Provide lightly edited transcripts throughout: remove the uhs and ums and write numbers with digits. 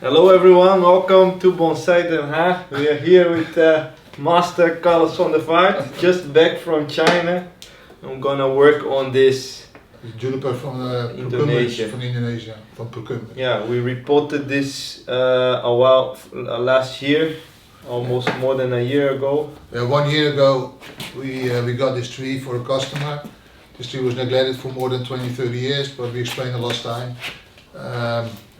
Hello everyone, welcome to Bonsai Den Haag. We are here with Master Carlos van der Vaart, just back from China. I'm gonna work on this Juniper from Indonesia. From Procumbens. Yeah, we reported this a while last year, almost more than a year ago. Yeah, 1 year ago we got this tree for a customer. This tree was neglected for more than 20-30 years, but we explained the last time.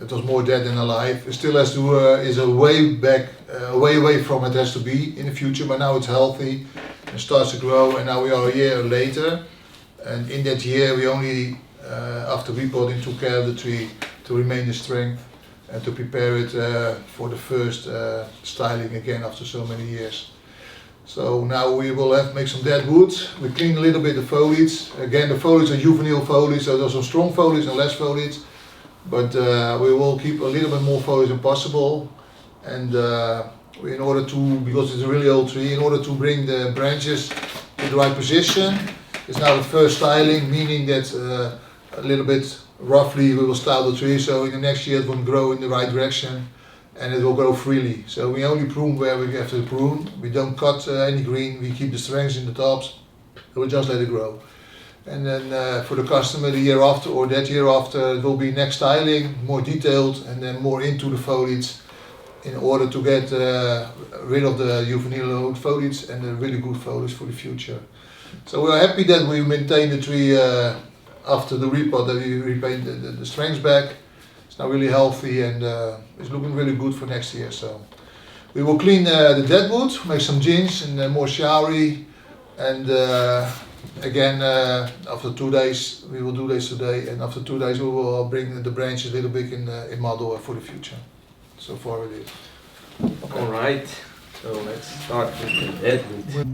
It was more dead than alive. It still has to is a way back, way away from it has to be in the future, but now it's healthy and starts to grow. And now we are a year later, and in that year we only after repotting took care of the tree to remain the strength and to prepare it for the first styling again after so many years. So now we will make some dead wood. We clean a little bit the foliage. Again, the foliage are juvenile foliage, so there's some strong foliage and less foliage. But we will keep a little bit more foliage than possible, and in order to, because it's a really old tree, in order to bring the branches to the right position, it's now the first styling, meaning that a little bit roughly we will style the tree, so in the next year it will grow in the right direction and it will grow freely. So we only prune where we have to prune. We don't cut any green, we keep the strengths in the tops, and we just let it grow. And then for the customer the year after or that year after, it will be next styling, more detailed and then more into the foliage in order to get rid of the juvenile old foliage and the really good foliage for the future. So we are happy that we maintain the tree after the repot, that we repaint the strengths back. It's now really healthy and it's looking really good for next year. So we will clean the dead wood, make some gins and more showery, and again, after 2 days, we will do this today, and after 2 days we will bring the branches a little bit in model for the future. So far it is. Okay. Alright, so let's start with the dead wood.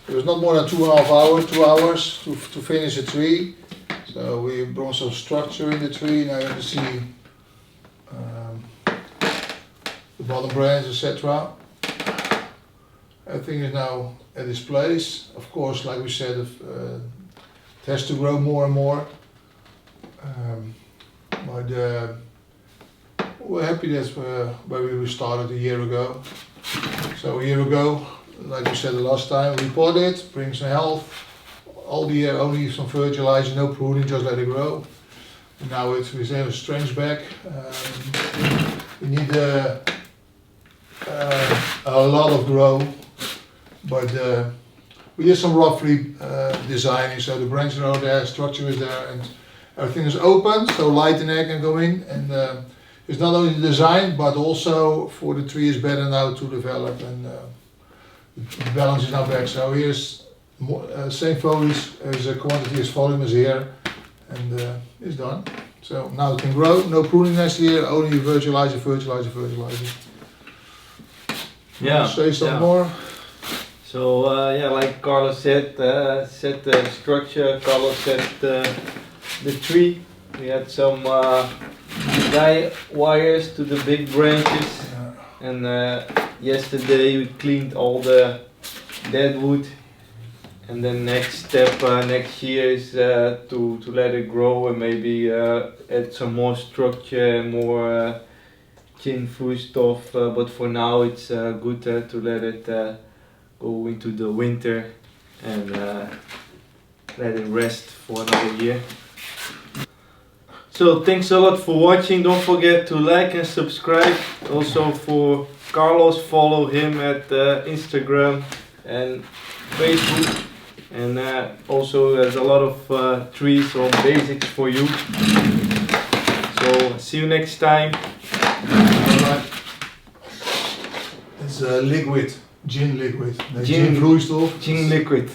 It was not more than 2.5 hours, 2 hours to finish a tree. So we brought some structure in the tree. Now you can see the bottom branch, etc. Everything is now at its place. Of course, like we said, it has to grow more and more. But we're happy that's where we started a year ago. So a year ago, like we said the last time, we repot it, bring some health, all the year only some fertilizer, no pruning, just let it grow. And now we have strength back. We need a lot of grow, but we did some roughly designing, so the branches are there, structure is there, and everything is open, so light and air can go in. And it's not only the design, but also for the tree is better now to develop, and the balance is now back. So here's more, same foliage as quantity as volume is here, and it's done. So now it can grow, no pruning next year, only fertilizer. Yeah. Say some more. So yeah, like Carlos said, set the structure. Carlos set the tree. We had some guy wires to the big branches, and yesterday we cleaned all the dead wood, and then next step next year is to let it grow and maybe add some more structure and more chin food stuff, but for now it's good to let it go into the winter and let it rest for another year. So thanks a lot for watching. Don't forget to like and subscribe. Also for Carlos, follow him at Instagram and Facebook. And also there's a lot of trees or basics for you. So see you next time. Alright. It's liquid, gin liquid. Nee, Gin. gin vloeistof. Gin liquid.